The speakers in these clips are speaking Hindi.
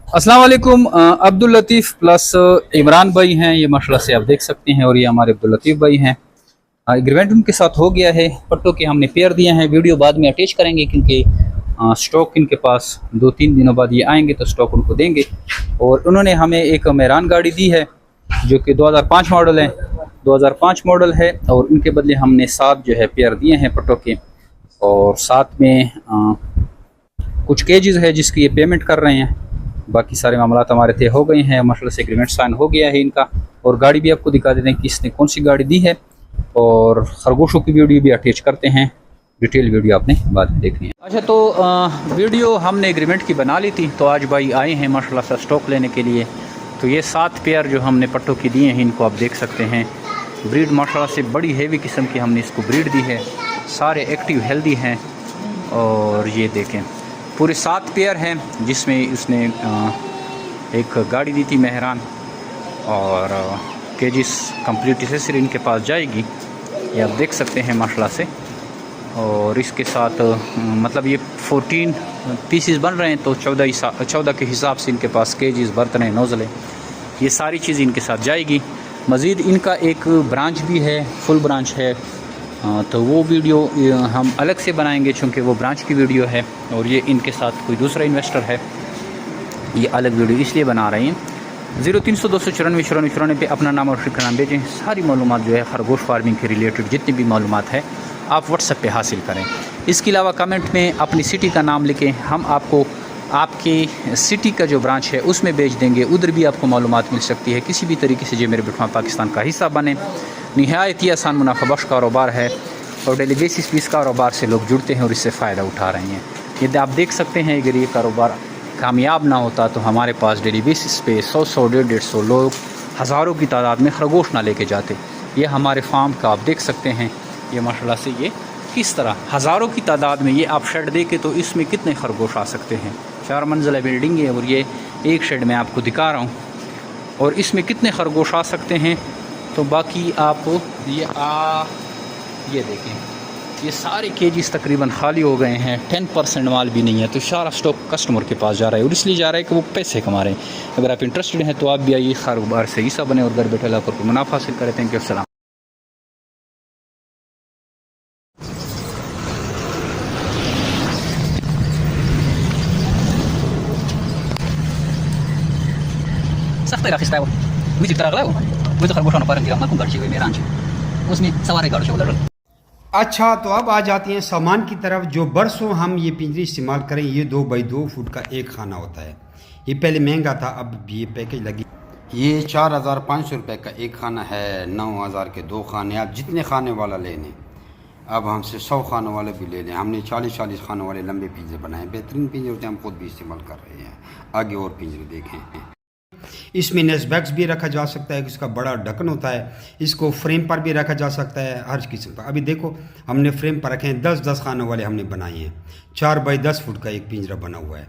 अस्सलाम वालेकुम। अब्दुल लतीफ़ प्लस इमरान भाई हैं, ये माशाल्लाह से आप देख सकते हैं, और ये हमारे अब्दुल लतीफ़ भाई हैं। एग्रीमेंट उनके साथ हो गया है, पट्टों के हमने पेयर दिए हैं। वीडियो बाद में अटैच करेंगे क्योंकि स्टॉक इनके पास 2-3 दिनों बाद ये आएंगे तो स्टॉक उनको देंगे। और उन्होंने हमें एक मेहरान गाड़ी दी है जो कि 2005 मॉडल है, 2005 मॉडल है, और उनके बदले हमने 7 जो है पेयर दिए हैं पट्टों के, और साथ में कुछ केजेस है जिसकी ये पेमेंट कर रहे हैं। बाकी सारे मामला हमारे तय हो गए हैं, माशाल्लाह से एग्रीमेंट साइन हो गया है इनका। और गाड़ी भी आपको दिखा देते हैं कि इसने कौन सी गाड़ी दी है, और खरगोशों की वीडियो भी अटैच करते हैं। डिटेल वीडियो आपने बाद में देखनी है। अच्छा, तो वीडियो हमने एग्रीमेंट की बना ली थी, तो आज भाई आए हैं माशाल्लाह से स्टॉक लेने के लिए। तो ये 7 पेयर जो हमने पट्टों की दिए हैं, इनको आप देख सकते हैं। ब्रीड माशाल्लाह से बड़ी हेवी किस्म की हमने इसको ब्रीड दी है, सारे एक्टिव हेल्दी हैं। और ये देखें पूरे 7 पेयर हैं, जिसमें उसने एक गाड़ी दी थी मेहरान, और केजिस कंप्लीट एसेसरी इनके पास जाएगी, ये आप देख सकते हैं माशाल्लाह से। और इसके साथ मतलब ये 14 पीसेस बन रहे हैं, तो 14 के हिसाब से इनके पास केजिस, बर्तन, नोज़लें, ये सारी चीज़ इनके साथ जाएगी। मज़ीद इनका एक ब्रांच भी है, फुल ब्रांच है, तो वो वीडियो हम अलग से बनाएंगे चूँकि वो ब्रांच की वीडियो है, और ये इनके साथ कोई दूसरा इन्वेस्टर है, ये अलग वीडियो इसलिए बना रहे हैं। 0300 294 94 94 पे अपना नाम और फिक्र नाम भेजें। सारी मालूमात जो है खरगोश फार्मिंग के रिलेटेड जितनी भी मालूमात है आप व्हाट्सएप पे हासिल करें। इसके अलावा कमेंट में अपनी सिटी का नाम लिखें, हम आपको आपके सिटी का जो ब्रांच है उसमें भेज देंगे, उधर भी आपको मालूमात मिल सकती है। किसी भी तरीके से जो मेरे बिटवा पाकिस्तान का हिस्सा बने। निहायत ही आसान मुनाफा बख्श कारोबार है, और डेली बेसिस पे इस कारोबार से लोग जुड़ते हैं और इससे फ़ायदा उठा रहे हैं। यदि आप देख सकते हैं अगर ये कारोबार कामयाब ना होता तो हमारे पास डेली बेसिस पे 100 150 लोग हज़ारों की तादाद में खरगोश ना लेके जाते। ये हमारे फार्म का आप देख सकते हैं, ये माशाल्लाह से ये किस तरह हज़ारों की तादाद में, ये आप शेड देखे तो इसमें कितने खरगोश आ सकते हैं। 4 मंजिला बिल्डिंग है, और ये एक शेड में आपको दिखा रहा हूँ, और इसमें कितने खरगोश आ सकते हैं। तो बाकी आप ये देखें, ये सारे केजीज तकरीबन खाली हो गए हैं, 10% माल भी नहीं है, तो सारा स्टॉक कस्टमर के पास जा रहा है, और इसलिए जा रहा है कि वो पैसे कमा रहे हैं। अगर आप इंटरेस्टेड हैं तो आप भी आइए, कारोबार से हिस्सा बने और घर बैठे लाकर मुनाफा हासिल करें। थैंक यू, अस्सलाम। Sakto ya khista music tara galaw वो तो खरगोश ना पारंगी रामा को गर्ची हुई मेरांच उसमें सवारे गाड़ शोलर। अच्छा, तो अब आ जाते हैं सामान की तरफ। जो बरसों हम ये पिंजरी इस्तेमाल करें, ये 2 बाई 2 फुट का एक खाना होता है। ये पहले महंगा था, अब ये पैकेज लगी। ये 4500 रुपये का एक खाना है, 9000 के 2 खाने। आप जितने खाने वाला ले लें, अब हमसे 100 खानों वाले भी ले लें। हमने 40 खानों वाले लंबे पिंजरे बनाए, बेहतरीन पिंजरे होते हैं, हम खुद भी इस्तेमाल कर रहे हैं। आगे और पिंजरे देखें। इसमें नेस्बैक्स भी रखा जा सकता है, इसका बड़ा ढक्कन होता है, इसको फ्रेम पर भी रखा जा सकता है, हर किस्म का। अभी देखो हमने फ्रेम पर रखे हैं, 10-10 खानों वाले हमने बनाए हैं। 4 बाई 10 फुट का एक पिंजरा बना हुआ है।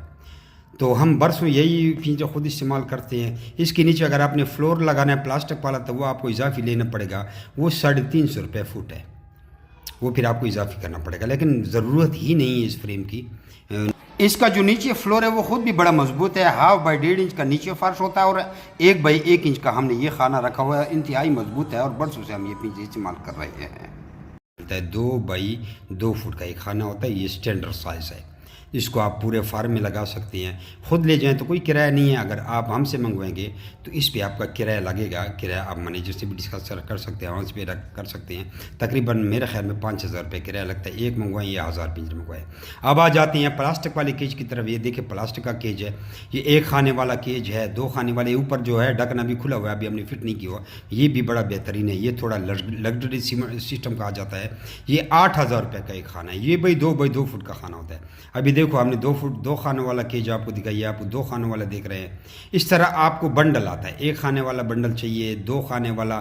तो हम बरसों यही पिंजरा खुद इस्तेमाल करते हैं। इसके नीचे अगर आपने फ्लोर लगाना है प्लास्टिक वाला, तो वो आपको इजाफी लेना पड़ेगा, वो 350 रुपये फुट है, वो फिर आपको इजाफी करना पड़ेगा, लेकिन ज़रूरत ही नहीं है इस फ्रेम की। इसका जो नीचे फ्लोर है वो खुद भी बड़ा मजबूत है, 1/2 बाई 1.5 इंच का नीचे फर्श होता है, और 1 बाई 1 इंच का हमने ये खाना रखा हुआ है। इंतहाई मजबूत है, और बरसों से हम ये पिंजरे इस्तेमाल कर रहे हैं। 2 बाई 2 फुट का एक खाना होता है, ये स्टैंडर्ड साइज़ है। इसको आप पूरे फार्म में लगा सकते हैं। ख़ुद ले जाएं तो कोई किराया नहीं है, अगर आप हमसे मंगवाएंगे तो इस पे आपका किराया लगेगा। किराया आप मैनेजर से भी डिस्कस कर सकते हैं, आवाज़ पे कर सकते हैं। तकरीबन मेरे ख्याल में 5000 रुपये किराया लगता है, एक मंगवाएं या 1000 पिंजरे मंगवाएं। अब आ जाते हैं प्लास्टिक वाले केज की तरफ। ये देखिए प्लास्टिक का केज है, ये 1 खाने वाला केज है, 2 खाने वाले। ऊपर जो है ढक्कन अभी खुला हुआ है, अभी हमने फिट नहीं किया हुआ, ये भी बड़ा बेहतरीन है। ये थोड़ा लग्जरी सिस्टम कहा जाता है। ये 8000 रुपये का एक खाना है, ये भाई 2 बाई 2 फुट का खाना होता है। अभी देखो हमने 2 फुट 2 खानों वाला केज आपको दिखाइए, आप 2 खानों वाला देख रहे हैं। इस तरह आपको बंडल आता है, 1 खाने वाला बंडल चाहिए, 2 खाने वाला,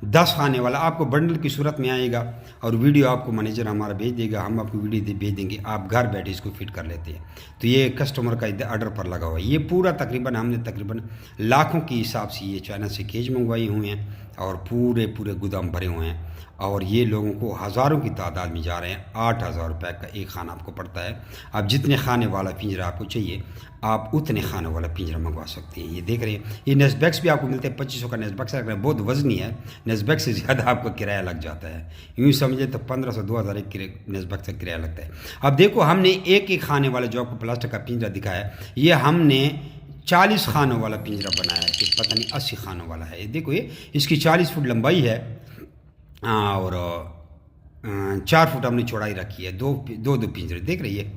10 खाने वाला, आपको बंडल की सूरत में आएगा। और वीडियो आपको मैनेजर हमारा भेज देगा, हम आपको वीडियो भेज देंगे, आप घर बैठे इसको फिट कर लेते हैं। तो ये कस्टमर का ऑर्डर पर लगा हुआ है। ये पूरा हमने तकरीबन लाखों के हिसाब से ये चाइना से केज मंगवाए हुए हैं, और पूरे गोदाम भरे हुए हैं। और ये लोगों को हज़ारों की तादाद में जा रहे हैं। 8,000 रुपये का एक खाना आपको पड़ता है। अब जितने खाने वाला पिंजरा आपको चाहिए आप उतने खाने वाला पिंजरा मंगवा सकते हैं। ये देख रहे हैं, ये नेस्बैक्स भी आपको मिलते हैं। 2500 का नेस्बैक्स रख रहे हैं, बहुत वजनी है। नेस्बैक्स से ज़्यादा आपको किराया लग जाता है, यूँ समझे तो 1500-2000 एक नेस्बैक्स का किराया लगता है। अब देखो, हमने एक एक खाने वाला जो आपको प्लास्टिक का पिंजरा दिखाया, ये हमने 40 खानों वाला पिंजरा बनाया है कि पता नहीं 80 खानों वाला है। ये देखो, ये इसकी 40 फुट लंबाई है और 4 फुट हमने चौड़ाई रखी है। दो पिंजरे देख रही है,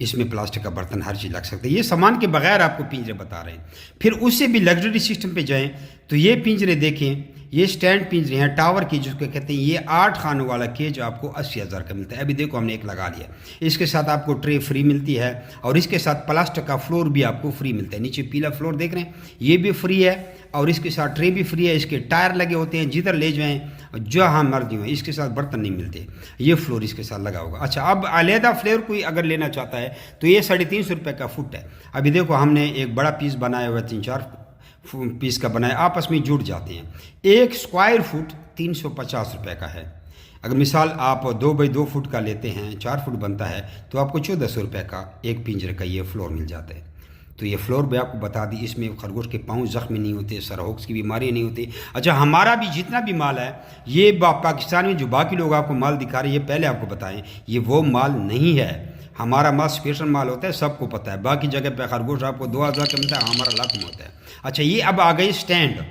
इसमें प्लास्टिक का बर्तन हर चीज़ लग सकता है। ये सामान के बगैर आपको पिंजरे बता रहे हैं। फिर उससे भी लग्जरी सिस्टम पे जाएं तो ये पिंजरे देखें, ये स्टैंड पिंजरे हैं टावर की जिसको कहते हैं। ये 8 खानों वाला केज आपको 80,000 का मिलता है। अभी देखो हमने एक लगा लिया। इसके साथ आपको ट्रे फ्री मिलती है और इसके साथ प्लास्टिक का फ्लोर भी आपको फ्री मिलता है। नीचे पीला फ्लोर देख रहे हैं, ये भी फ्री है और इसके साथ ट्रे भी फ्री है। इसके टायर लगे होते हैं, जिधर ले जाएं जहाँ मर्जी हो। इसके साथ बर्तन नहीं मिलते, ये फ्लोर इसके साथ लगा होगा। अच्छा, अब अलहदा फ्लेवर कोई अगर लेना चाहता है तो ये 350 रुपये का फुट है। अभी देखो हमने एक बड़ा पीस बनाया हुआ है, 3-4 पीस का बनाया, आपस में जुड़ जाते हैं। 1 स्क्वायर फुट 350 रुपये का है। अगर मिसाल आप 2 बाई 2 फुट का लेते हैं, 4 फुट बनता है, तो आपको 1400 रुपये का एक पिंजरे का ये फ्लोर मिल जाता है। तो ये फ्लोर भी आपको बता दी, इसमें खरगोश के पाँव ज़ख्मी नहीं होते, सरहोक्स की बीमारी नहीं होती। अच्छा, हमारा भी जितना भी माल है, ये पाकिस्तान में जो बाकी लोग आपको माल दिखा रहे हैं, ये पहले आपको बताएं, ये वो माल नहीं है। हमारा माल स्पेशल माल होता है, सबको पता है। बाकी जगह पे खरगोश आपको 2000 का मिलता है, हमारा लाख में होता है। अच्छा, ये अब आ गई स्टैंड।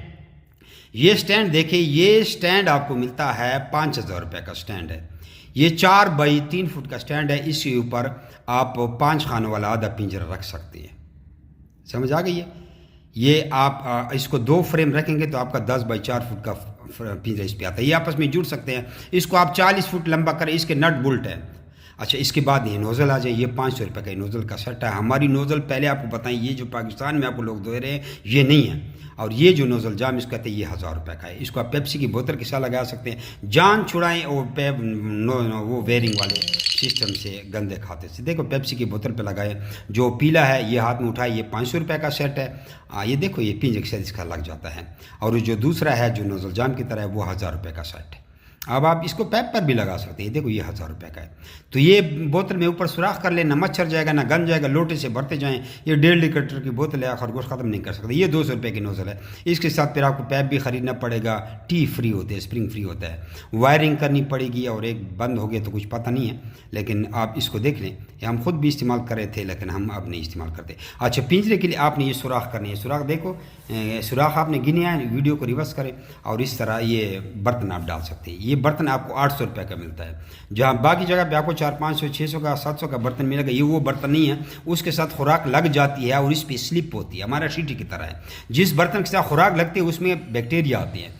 ये स्टैंड देखिए, ये स्टैंड आपको मिलता है 5000 रुपये का स्टैंड है। ये 4 बाई 3 फुट का स्टैंड है। इसके ऊपर आप 5 खानों वाला आधा पिंजरा रख सकते हैं। समझ आ गई है? ये आप इसको 2 फ्रेम रखेंगे तो आपका 10 बाई 4 फुट का पिंजरा इस पर आता है। ये आपस में जुड़ सकते हैं। इसको आप 40 फुट लंबा करें, इसके नट बोल्ट है। अच्छा, इसके बाद ये नोज़ल आ जाए। ये 500 रुपये का नोज़ल का सेट है। हमारी नोज़ल पहले आपको बताएं, ये जो पाकिस्तान में आपको लोग दे रहे हैं ये नहीं है। और ये जो नोज़ल जाम इसको कहते हैं, ये 1000 रुपये का है। इसको आप पेप्सी की बोतल के साथ लगा सकते हैं। जान छुड़ाएँ और वो वेयरिंग वाले सिस्टम से गंदे खाते से। देखो, पेप्सी की बोतल पे लगाए, जो पीला है ये हाथ में उठाए, ये 500 रुपये का सेट है। ये देखो, ये पिंजरे के साथ इसका लग जाता है। और जो दूसरा है जो नोज़ल जाम की तरह है, वो 1000 रुपये का सेट है। अब आप इसको पैप पर भी लगा सकते हैं। देखो, ये 1000 रुपये का है। तो ये बोतल में ऊपर सुराख कर ले, ना मच्छर जाएगा ना गंद जाएगा। लोटे से भरते जाएं। ये 1.5 लीटर की बोतल है, खरगोश ख़त्म नहीं कर सकते। ये 200 रुपये की नोज़ल है। इसके साथ फिर आपको पैप भी ख़रीदना पड़ेगा। टी फ्री होते हैं, स्प्रिंग फ्री होता है। वायरिंग करनी पड़ेगी और एक बंद हो गया तो कुछ पता नहीं है, लेकिन आप इसको देख लें। ये हम खुद भी इस्तेमाल कर रहे थे, लेकिन हम अब नहीं इस्तेमाल करते। अच्छा, पिंजरे के लिए आपने ये सुराख करनी है। सुराख देखो, सुराख आपने गिने हैं, वीडियो को रिवर्स करें और इस तरह ये बर्तन आप डाल सकते हैं। ये बर्तन आपको 800 रुपये का मिलता है। जहाँ बाकी जगह पे आपको 400, 500, 600 का, 700 का बर्तन मिलेगा, ये वो बर्तन नहीं है। उसके साथ खुराक लग जाती है और इस पर स्लिप होती है। हमारा शीटी की तरह है। जिस बर्तन के साथ खुराक लगती है उसमें बैक्टीरिया आते हैं।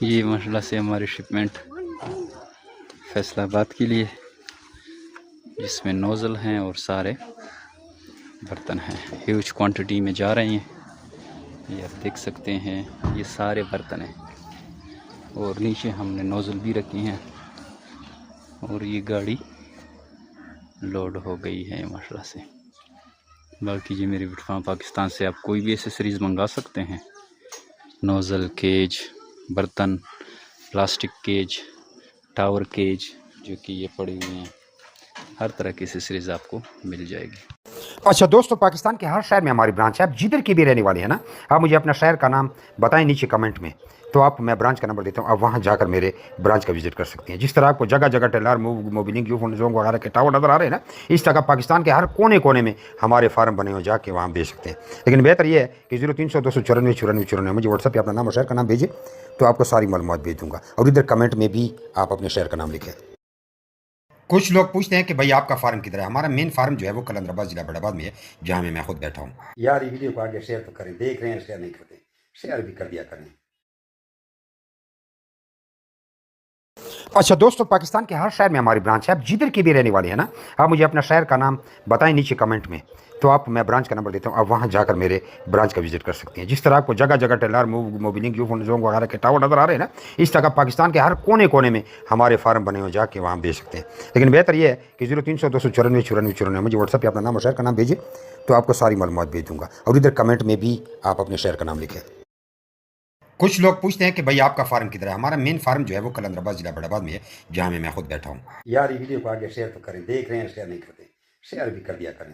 ये माशाल्लाह से हमारी शिपमेंट फैसलाबाद के लिए, जिसमें नोज़ल हैं और सारे बर्तन हैं, ह्यूज क्वांटिटी में जा रही हैं। ये आप देख सकते हैं, ये सारे बर्तन हैं और नीचे हमने नोज़ल भी रखी हैं और ये गाड़ी लोड हो गई है माशाल्लाह से। बाकी जी मेरी फार्म पाकिस्तान से आप कोई भी एसेसरीज़ मंगा सकते हैं। नोज़ल, केज, बर्तन, प्लास्टिक केज, टावर केज जो कि ये पड़ी हुई हैं, हर तरह की एसेसरीज़ आपको मिल जाएगी। अच्छा दोस्तों, पाकिस्तान के हर शहर में हमारी ब्रांच है। आप जिधर के भी रहने वाले हैं ना, आप मुझे अपना शहर का नाम बताएं नीचे कमेंट में, तो आप मैं ब्रांच का नंबर देता हूँ। आप वहाँ जाकर मेरे ब्रांच का विजिट कर सकते हैं। जिस तरह आपको जगह जगह टेलर, मोबिलिंग, जोंग वगैरह के टावर नज़र आ रहे हैं ना, इस तरह पाकिस्तान के हर कोने कोने में हमारे फार्म बने हो, जाके वहाँ बेच सकते हैं। लेकिन बेहतर ये है कि 0300 294 94 94 मुझे व्हाट्सएप पर अपना नाम और शहर का नाम भेजें, तो आपको सारी मालूमात भेज दूँगा। और इधर कमेंट में भी आप अपने शहर का नाम लिखें। कुछ लोग पूछते हैं कि भाई आपका फार्म किधर है। हमारा मेन फार्म जो है वो कलंदराबाद जिला बड़ाबाद में है, जहाँ मैं खुद बैठा हूँ। यार ये वीडियो को आगे शेयर तो करें, देख रहे हैं शेयर नहीं करते, शेयर भी कर दिया करें। अच्छा दोस्तों, पाकिस्तान के हर शहर में हमारी ब्रांच है। आप जिधर के भी रहने वाले हैं ना, आप मुझे अपना शहर का नाम बताएं नीचे कमेंट में, तो आप मैं ब्रांच का नंबर देता हूँ। आप वहाँ जाकर मेरे ब्रांच का विजिट कर सकते हैं। जिस तरह आपको जगह जगह टेलर, मोबिलिंग, जोंग वगैरह के टावर नज़र आ रहे हैं ना, इस तरह पाकिस्तान के हर कोने कोने में हमारे फार्म बने हो, जाके वहाँ बेच सकते हैं। लेकिन बेहतर ये है कि 0300 294 94 94 मुझे व्हाट्सएप पर अपना नाम और शहर का नाम भेजें, तो आपको सारी मालूमात भेज दूँगा। और इधर कमेंट में भी आप अपने शहर का नाम लिखें। कुछ लोग पूछते हैं कि भाई आपका फार्म किधर है। हमारा मेन फार्म जो है वो कलंदराबाद जिला बड़ाबाद में है, जहाँ में मैं खुद बैठा हूँ। यार ये वीडियो को आगे शेयर तो करें, देख रहे हैं शेयर नहीं करते, शेयर भी कर दिया करें।